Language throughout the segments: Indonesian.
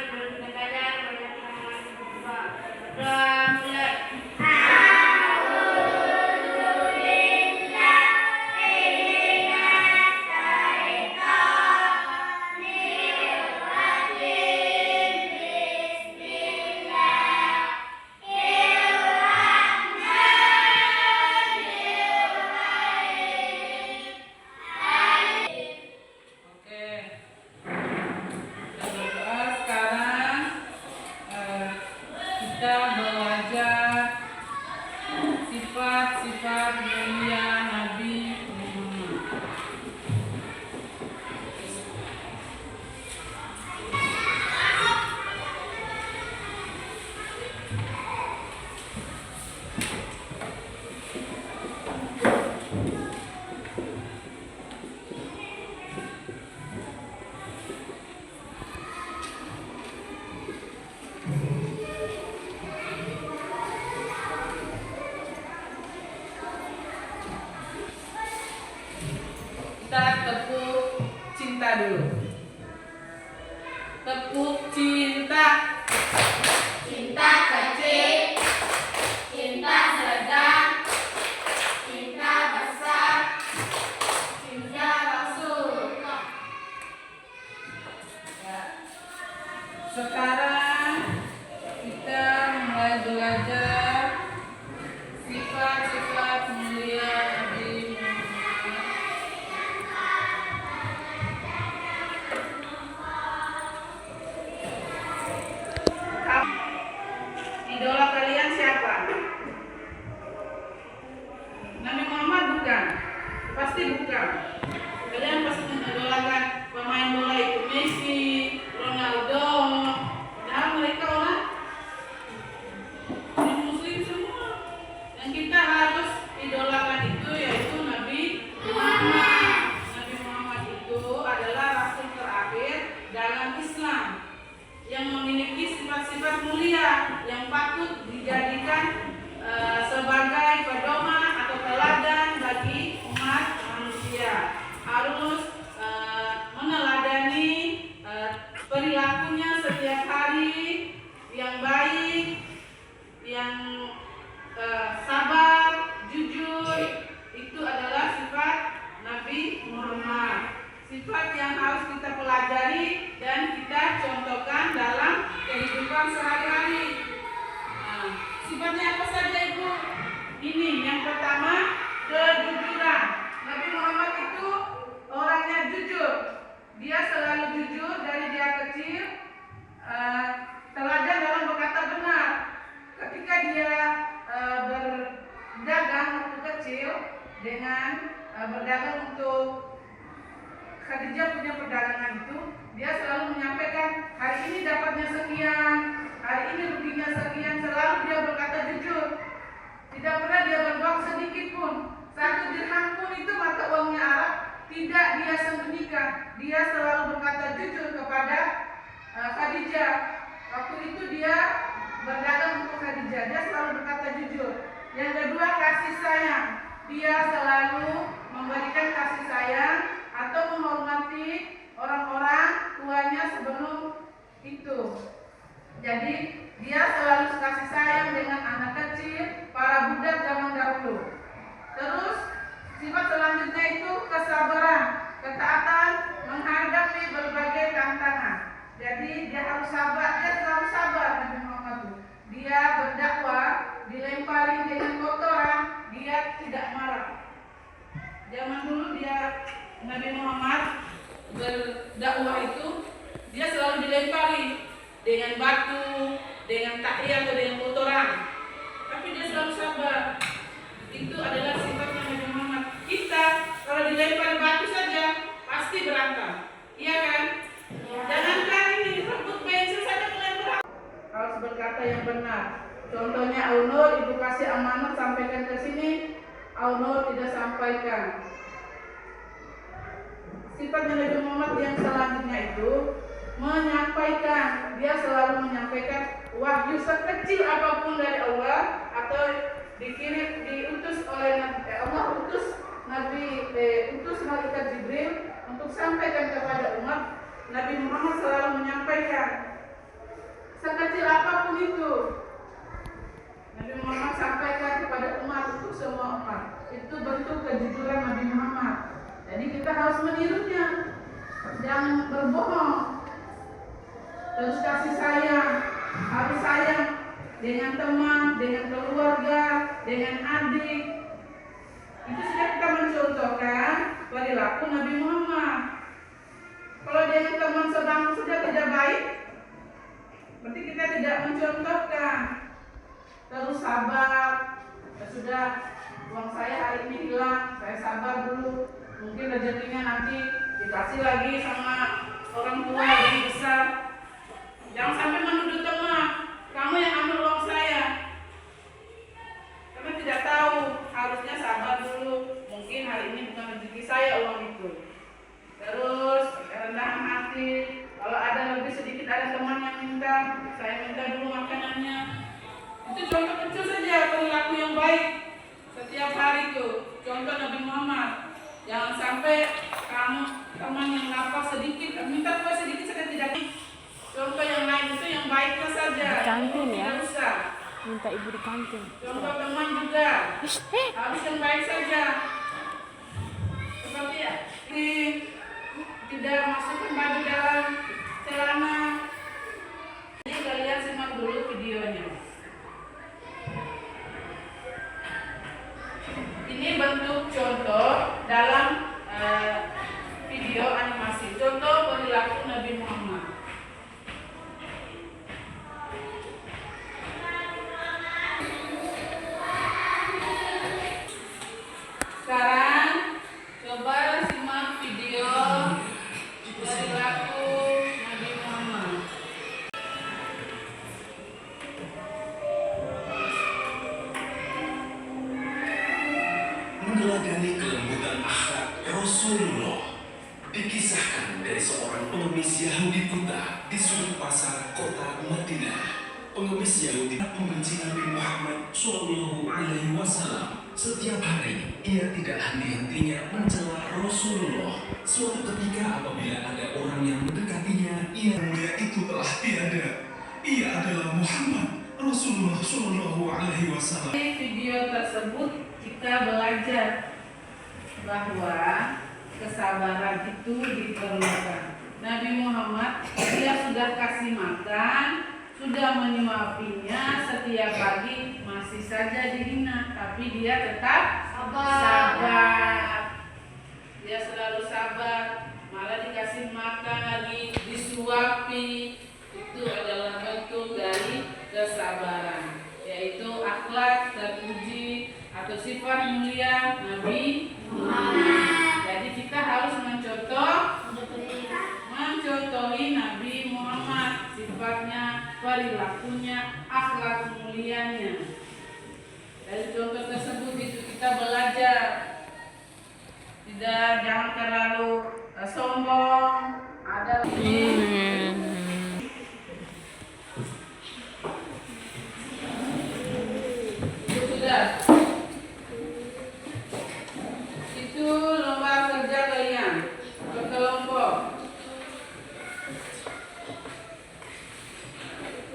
sebelum kita belajar banyak yang berdoa. Berdoa mulai. Kita belajar sifat-sifat mulia Nabi Muhammad. Kita tepuk cinta dulu. Tepuk cinta. Cinta kecil, cinta sedang, cinta besar, cinta Rasulullah. Ya. Sekarang kita mulai belajar sifat-sifat mulia Nabi Muhammad. Idola kalian siapa? Nabi Muhammad bukan? Pasti bukan. Kalian pasti mengidolakan pemain bola itu Messi, Ronaldo. Padahal mereka orang muslim semua. Yang kita harus idolakan itu yaitu Nabi Muhammad. Nabi Muhammad itu adalah rasul terakhir dalam Islam yang memiliki sifat-sifat mulia yang patut dijadikan sebagai pedoman atau teladan bagi umat manusia. Harus meneladani perilakunya setiap hari yang baik, yang sabar, jujur. Itu adalah sifat Nabi Muhammad. Sifat yang harus kita pelajari dan kita contohkan dalam kehidupan sehari-hari. Nah, sifatnya apa saja Ibu? Ini yang pertama, kejujuran. Nabi Muhammad itu orangnya jujur. Dia selalu jujur dari dia kecil, teladan dalam berkata benar. Ketika dia berdagang waktu kecil dengan berdagang untuk Khadijah punya perdagangan itu, dia selalu menyampaikan hari ini dapatnya sekian, hari ini ruginya sekian. Selalu dia berkata jujur. Tidak pernah dia berbohong sedikit pun. 1 dirham pun itu mata uangnya Arab tidak dia sembunyikan. Dia selalu berkata jujur kepada Khadijah. Waktu itu dia berdagang untuk Khadijah, dia selalu berkata jujur. Yang kedua, kasih sayang. Dia selalu memberikan kasih sayang atau menghormati orang-orang tuanya sebelum itu. Jadi dia selalu kasih sayang dengan anak kecil, para budak zaman dahulu. Terus sifat selanjutnya itu kesabaran, ketaatan menghadapi berbagai tantangan. Jadi dia harus sabar, dia selalu sabar Nabi Muhammad itu. Dia berdakwah, dilempari dengan kotoran, dia tidak marah. Zaman dulu Nabi Muhammad berdakwah itu dia selalu dilempari dengan batu, dengan tahi atau dengan kotoran. Tapi dia selalu sabar. Itu adalah sifatnya Nabi Muhammad. Kita kalau dilempar batu saja pasti berantem. Iya kan? Jangankan ini rebut bensin saja melempar. Harus berkata yang benar. Contohnya Aunur, ibu kasih amanat sampaikan ke sini, Aunur tidak sampaikan. Sifatnya Nabi Muhammad yang selanjutnya itu menyampaikan. Dia selalu menyampaikan wahyu sekecil apapun dari Allah atau diutus oleh Allah utus malaikat Jibril untuk sampaikan kepada umat. Nabi Muhammad selalu menyampaikan sekecil apapun itu. Nabi Muhammad sampaikan kepada umat, untuk semua umat. Itu bentuk kejujuran Nabi Muhammad. Jadi kita harus menirunya, jangan berbohong. Terus kasih sayang, harus sayang dengan teman, dengan keluarga, dengan adik. Itu sudah kita mencontohkan perilaku Nabi Muhammad. Kalau dengan teman sebangku sudah tidak baik, berarti kita tidak mencontohkan. Terus sabar. Sudah, uang saya hari ini hilang, saya sabar dulu. Mungkin rezekinya nanti dikasih lagi sama orang tua yang besar. Jangan sampai menuduh teman, kamu yang ambil uang saya. Karena tidak tahu, harusnya sabar dulu. Mungkin hari ini bukan rezeki saya uang itu. Terus kerendahan hati. Kalau ada lebih sedikit, ada teman yang minta, saya minta dulu makanannya. Itu contoh kecil saja perilaku yang baik setiap hari itu. Contoh Nabi Muhammad. Jangan sampai kamu teman yang lapar sedikit, minta kue sedikit saja tidak. Contoh yang lain itu yang baiknya saja. Kantin ya. Tidak usah. Minta ibu di kantin. Contoh teman juga harus yang baik saja. Seperti ya, tidak masukkan baju dalam celana. Jadi kalian simak dulu videonya. Ini bentuk contoh dalam video animasi. Contoh perilaku Nabi Muhammad. Sekarang coba simak video perilaku Nabi Muhammad. Meneladani kelembutan akhlak Rasulullah dikisahkan dari seorang pengemis Yahudi buta di sudut pasar kota Madinah. Pengemis Yahudi membenci Nabi Muhammad Shallallahu Alaihi Wasallam. Setiap hari ia tidak henti-hentinya mencela Rasulullah. Suatu ketika apabila ada orang yang mendekatinya, ia mulia itu telah tiada. Ia adalah Muhammad Rasulullah Shallallahu Alaihi Wasallam. Di video tersebut kita belajar bahwa kesabaran itu diperlukan. Nabi Muhammad dia sudah kasih makan, sudah menyuapinya setiap pagi, masih saja dihina, tapi dia tetap sabar. Dia selalu sabar, malah dikasih makan lagi, disuapi. Itu adalah bentuk dari kesabaran, yaitu akhlak terpuji atau sifat mulia Nabi Muhammad. Jadi kita harus mencontohi Nabi Muhammad, sifatnya, perilakunya, akhlak mulianya. Dari contoh tersebut itu kita belajar, jangan terlalu sombong. Ada itu lomba kerja kalian berkelompok.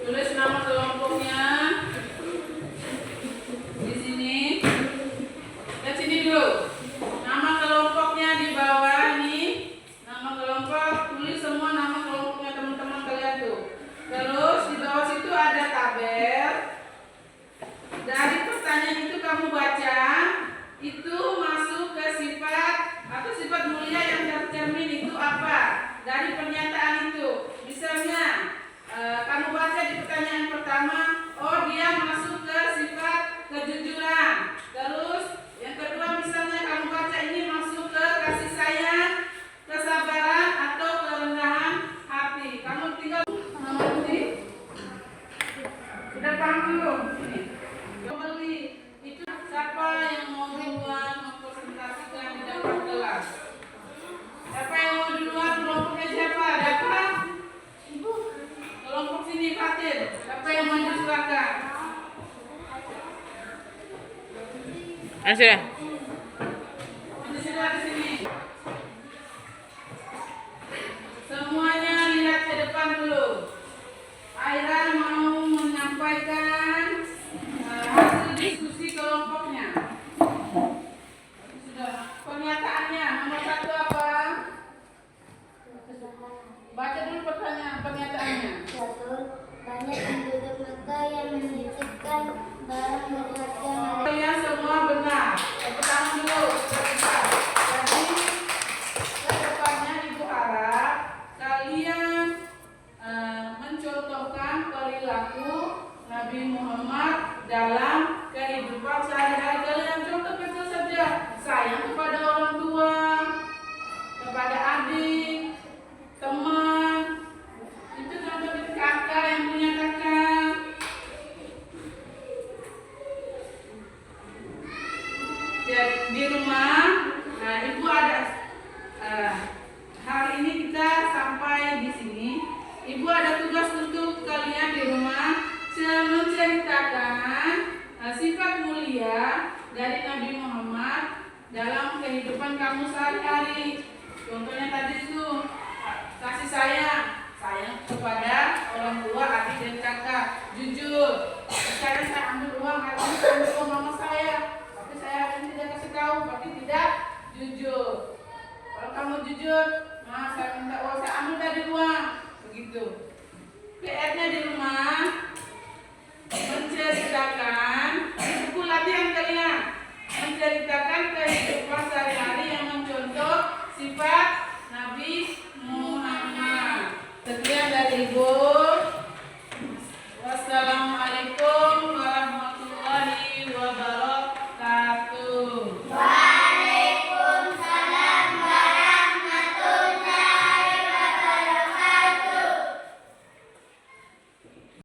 Tulis nama kelompoknya di sini. Lihat sini dulu. Nama kelompoknya di bawah nih. Nama kelompok, tulis semua nama kelompoknya teman-teman kalian tuh. Terus di bawah situ ada tabel. Dari pertanyaan itu kamu baca, itu masuk ke sifat atau sifat mulia yang tercermin itu apa? Dari pernyataan itu. Misalnya, kamu baca di pertanyaan pertama, oh dia masuk ke sifat kejujuran. Terus yang kedua misalnya kamu baca ini masuk ke kasih sayang, kesabaran atau kerendahan hati. Kamu tinggal mengerti. Sudah paham belum? Beli itu siapa yang mau duluan mempresentasikan di depan kelas? Siapa yang mau duluan? Kelompoknya siapa? Dapat? Kelompok sini Fatir. Siapa yang maju silakan? Sudah. Sudah di sini. Semuanya lihat ke depan dulu. Airan Kalian semua benar. Tepuk tangan dulu. Sebentar. Jadi kedepannya Ibu harap kalian mencontohkan perilaku Nabi Muhammad dalam kehidupan sehari-hari kalian. Contoh kecil saja, sayang kepada orang tua, kepada adik, teman. Itu contoh kecil, kakak yang punya kakak. Di rumah, nah Ibu ada hari ini kita sampai di sini. Ibu ada tugas untuk kalian di rumah menceritakan sifat mulia dari Nabi Muhammad dalam kehidupan kamu sehari-hari. Contohnya tadi itu kasih sayang kepada orang tua,